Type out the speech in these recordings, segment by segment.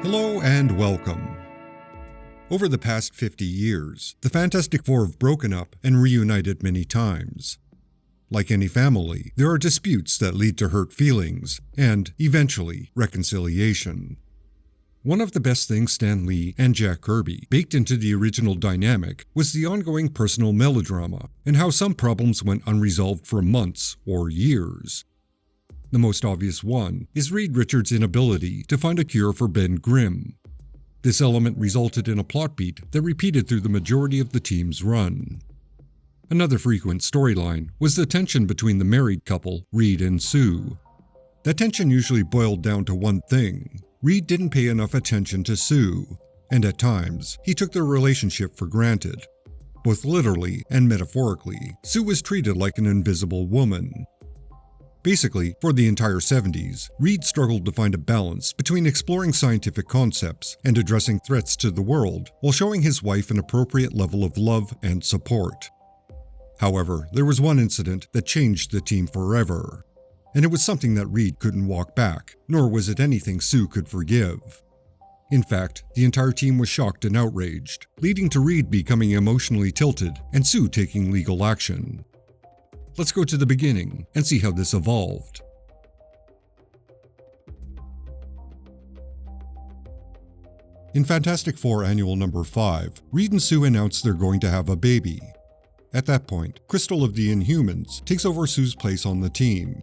Hello and welcome. Over the past 50 years, the Fantastic Four have broken up and reunited many times. Like any family, there are disputes that lead to hurt feelings and, eventually, reconciliation. One of the best things Stan Lee and Jack Kirby baked into the original dynamic was the ongoing personal melodrama and how some problems went unresolved for months or years. The most obvious one is Reed Richards' inability to find a cure for Ben Grimm. This element resulted in a plot beat that repeated through the majority of the team's run. Another frequent storyline was the tension between the married couple, Reed and Sue. That tension usually boiled down to one thing: Reed didn't pay enough attention to Sue, and at times, he took their relationship for granted. Both literally and metaphorically, Sue was treated like an invisible woman. Basically, for the entire 70s, Reed struggled to find a balance between exploring scientific concepts and addressing threats to the world while showing his wife an appropriate level of love and support. However, there was one incident that changed the team forever. And it was something that Reed couldn't walk back, nor was it anything Sue could forgive. In fact, the entire team was shocked and outraged, leading to Reed becoming emotionally tilted and Sue taking legal action. Let's go to the beginning and see how this evolved. In Fantastic Four Annual Number 5, Reed and Sue announce they're going to have a baby. At that point, Crystal of the Inhumans takes over Sue's place on the team.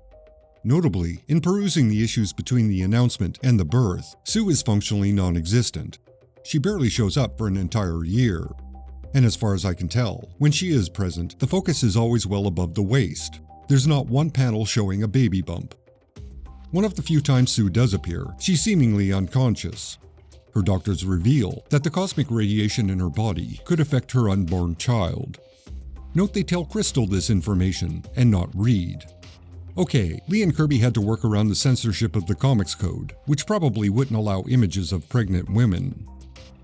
Notably, in perusing the issues between the announcement and the birth, Sue is functionally non-existent. She barely shows up for an entire year. And as far as I can tell, when she is present, the focus is always well above the waist. There's not one panel showing a baby bump. One of the few times Sue does appear, she's seemingly unconscious. Her doctors reveal that the cosmic radiation in her body could affect her unborn child. Note they tell Crystal this information, and not Reed. Okay, Lee and Kirby had to work around the censorship of the comics code, which probably wouldn't allow images of pregnant women.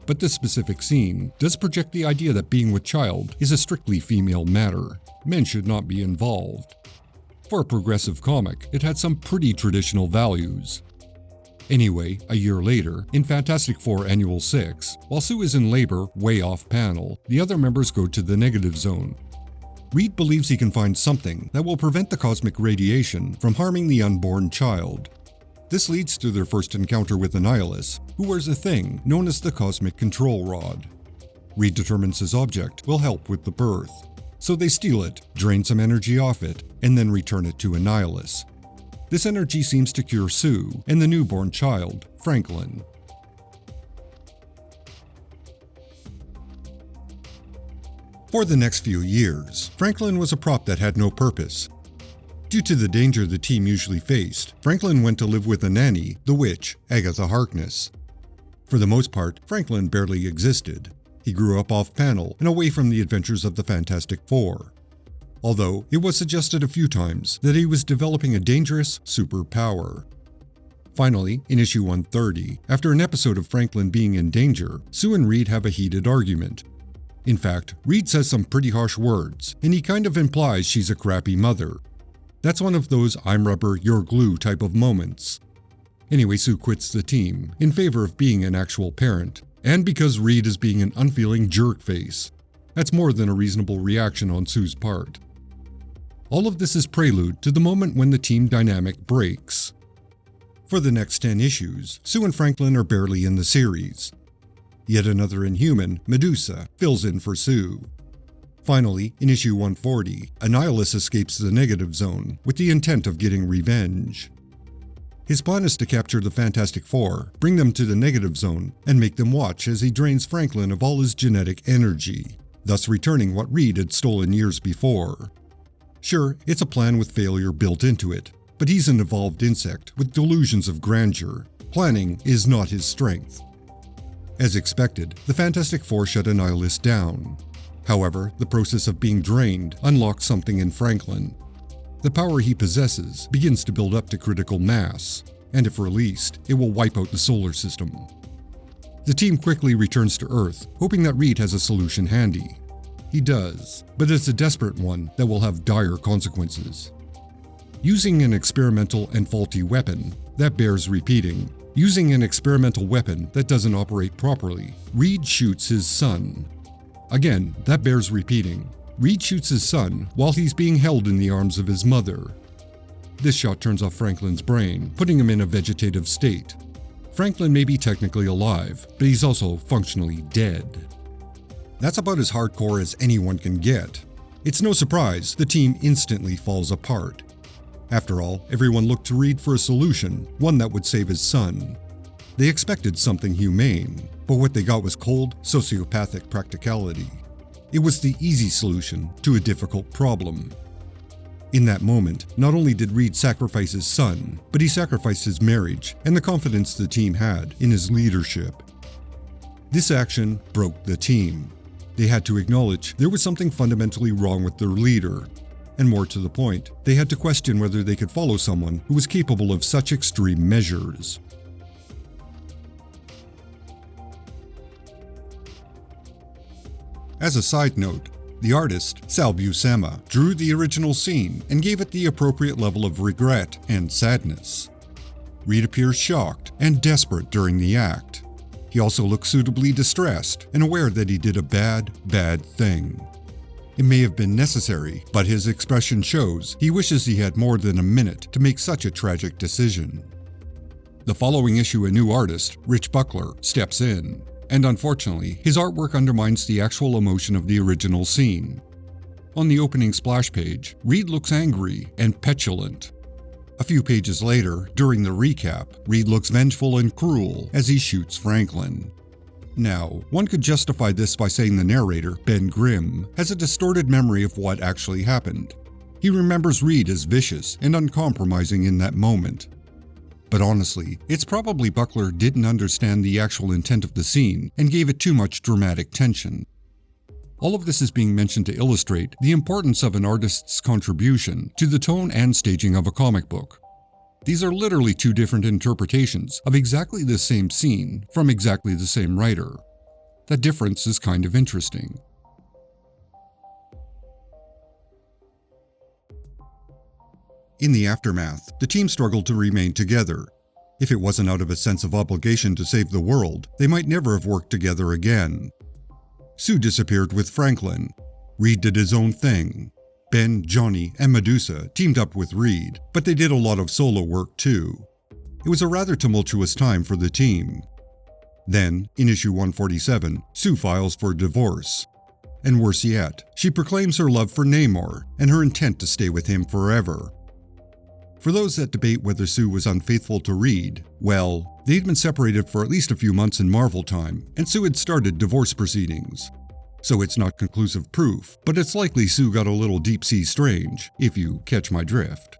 But this specific scene does project the idea that being with child is a strictly female matter. Men should not be involved. For a progressive comic, it had some pretty traditional values. Anyway, a year later, in Fantastic Four Annual 6, while Sue is in labor way off panel, the other members go to the negative zone. Reed believes he can find something that will prevent the cosmic radiation from harming the unborn child. This leads to their first encounter with Annihilus, who wears a thing known as the Cosmic Control Rod. Reed determines his object will help with the birth, so they steal it, drain some energy off it, and then return it to Annihilus. This energy seems to cure Sue and the newborn child, Franklin. For the next few years, Franklin was a prop that had no purpose. Due to the danger the team usually faced, Franklin went to live with a nanny, the witch, Agatha Harkness. For the most part, Franklin barely existed. He grew up off-panel and away from the adventures of the Fantastic Four. Although, it was suggested a few times that he was developing a dangerous superpower. Finally, in issue 130, after an episode of Franklin being in danger, Sue and Reed have a heated argument. In fact, Reed says some pretty harsh words, and he kind of implies she's a crappy mother. That's one of those I'm rubber, you're glue type of moments. Anyway, Sue quits the team in favor of being an actual parent, and because Reed is being an unfeeling jerkface. That's more than a reasonable reaction on Sue's part. All of this is prelude to the moment when the team dynamic breaks. For the next 10 issues, Sue and Franklin are barely in the series. Yet another Inhuman, Medusa, fills in for Sue. Finally, in issue 140, Annihilus escapes the negative zone with the intent of getting revenge. His plan is to capture the Fantastic Four, bring them to the negative zone, and make them watch as he drains Franklin of all his genetic energy, thus returning what Reed had stolen years before. Sure, it's a plan with failure built into it, but he's an evolved insect with delusions of grandeur. Planning is not his strength. As expected, the Fantastic Four shut Annihilus down. However, the process of being drained unlocks something in Franklin. The power he possesses begins to build up to critical mass, and if released, it will wipe out the solar system. The team quickly returns to Earth, hoping that Reed has a solution handy. He does, but it's a desperate one that will have dire consequences. Using an experimental and faulty weapon, that bears repeating, Using an experimental weapon that doesn't operate properly, Reed shoots his son. Again, that bears repeating. Reed shoots his son while he's being held in the arms of his mother. This shot turns off Franklin's brain, putting him in a vegetative state. Franklin may be technically alive, but he's also functionally dead. That's about as hardcore as anyone can get. It's no surprise the team instantly falls apart. After all, everyone looked to Reed for a solution, one that would save his son. They expected something humane, but what they got was cold, sociopathic practicality. It was the easy solution to a difficult problem. In that moment, not only did Reed sacrifice his son, but he sacrificed his marriage and the confidence the team had in his leadership. This action broke the team. They had to acknowledge there was something fundamentally wrong with their leader. And more to the point, they had to question whether they could follow someone who was capable of such extreme measures. As a side note, the artist, Sal Buscema, drew the original scene and gave it the appropriate level of regret and sadness. Reed appears shocked and desperate during the act. He also looks suitably distressed and aware that he did a bad thing. It may have been necessary, but his expression shows he wishes he had more than a minute to make such a tragic decision. The following issue, a new artist, Rich Buckler, steps in, and unfortunately, his artwork undermines the actual emotion of the original scene. On the opening splash page, Reed looks angry and petulant. A few pages later, during the recap, Reed looks vengeful and cruel as he shoots Franklin. Now, one could justify this by saying the narrator, Ben Grimm, has a distorted memory of what actually happened. He remembers Reed as vicious and uncompromising in that moment. But honestly, it's probably Buckler didn't understand the actual intent of the scene and gave it too much dramatic tension. All of this is being mentioned to illustrate the importance of an artist's contribution to the tone and staging of a comic book. These are literally two different interpretations of exactly the same scene from exactly the same writer. That difference is kind of interesting. In the aftermath, the team struggled to remain together. If it wasn't out of a sense of obligation to save the world, they might never have worked together again. Sue disappeared with Franklin. Reed did his own thing. Ben, Johnny, and Medusa teamed up with Reed, but they did a lot of solo work too. It was a rather tumultuous time for the team. Then, in issue 147, Sue files for divorce. And worse yet, she proclaims her love for Namor and her intent to stay with him forever. For those that debate whether Sue was unfaithful to Reed, well, they'd been separated for at least a few months in Marvel time, and Sue had started divorce proceedings. So it's not conclusive proof, but it's likely Sue got a little deep-sea strange, if you catch my drift.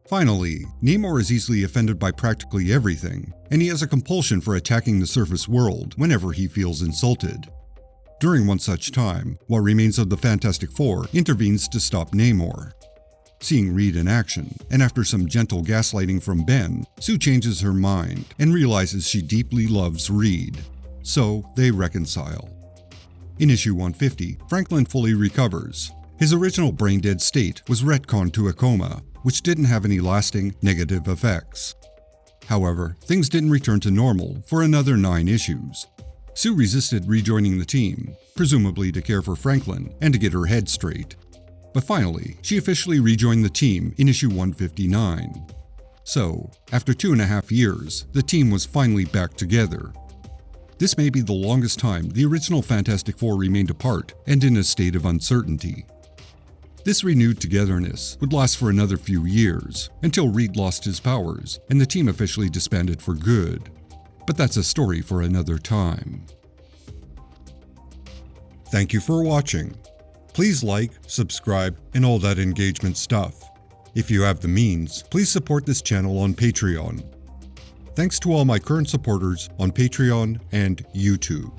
Finally, Namor is easily offended by practically everything, and he has a compulsion for attacking the surface world whenever he feels insulted. During one such time, what remains of the Fantastic Four intervenes to stop Namor. Seeing Reed in action, and after some gentle gaslighting from Ben, Sue changes her mind and realizes she deeply loves Reed. So, they reconcile. In issue 150, Franklin fully recovers. His original brain-dead state was retconned to a coma, which didn't have any lasting negative effects. However, things didn't return to normal for another 9 issues. Sue resisted rejoining the team, presumably to care for Franklin and to get her head straight. But finally, she officially rejoined the team in issue 159. So, after 2.5 years, the team was finally back together. This may be the longest time the original Fantastic Four remained apart and in a state of uncertainty. This renewed togetherness would last for another few years, until Reed lost his powers and the team officially disbanded for good. But that's a story for another time. Thank you for watching. Please like, subscribe, and all that engagement stuff. If you have the means, please support this channel on Patreon. Thanks to all my current supporters on Patreon and YouTube.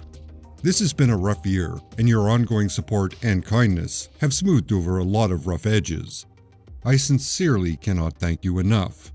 This has been a rough year, and your ongoing support and kindness have smoothed over a lot of rough edges. I sincerely cannot thank you enough.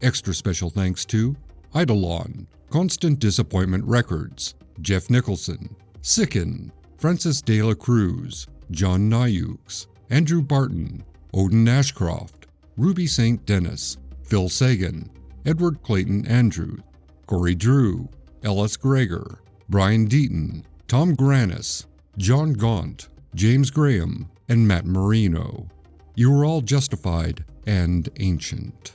Extra special thanks to Eidolon, Constant Disappointment Records, Jeff Nicholson, Sicken, Francis De La Cruz, John Nyukes, Andrew Barton, Odin Ashcroft, Ruby St. Dennis, Phil Sagan, Edward Clayton Andrews, Corey Drew, Ellis Gregor, Brian Deaton, Tom Grannis, John Gaunt, James Graham, and Matt Marino. You are all justified and ancient.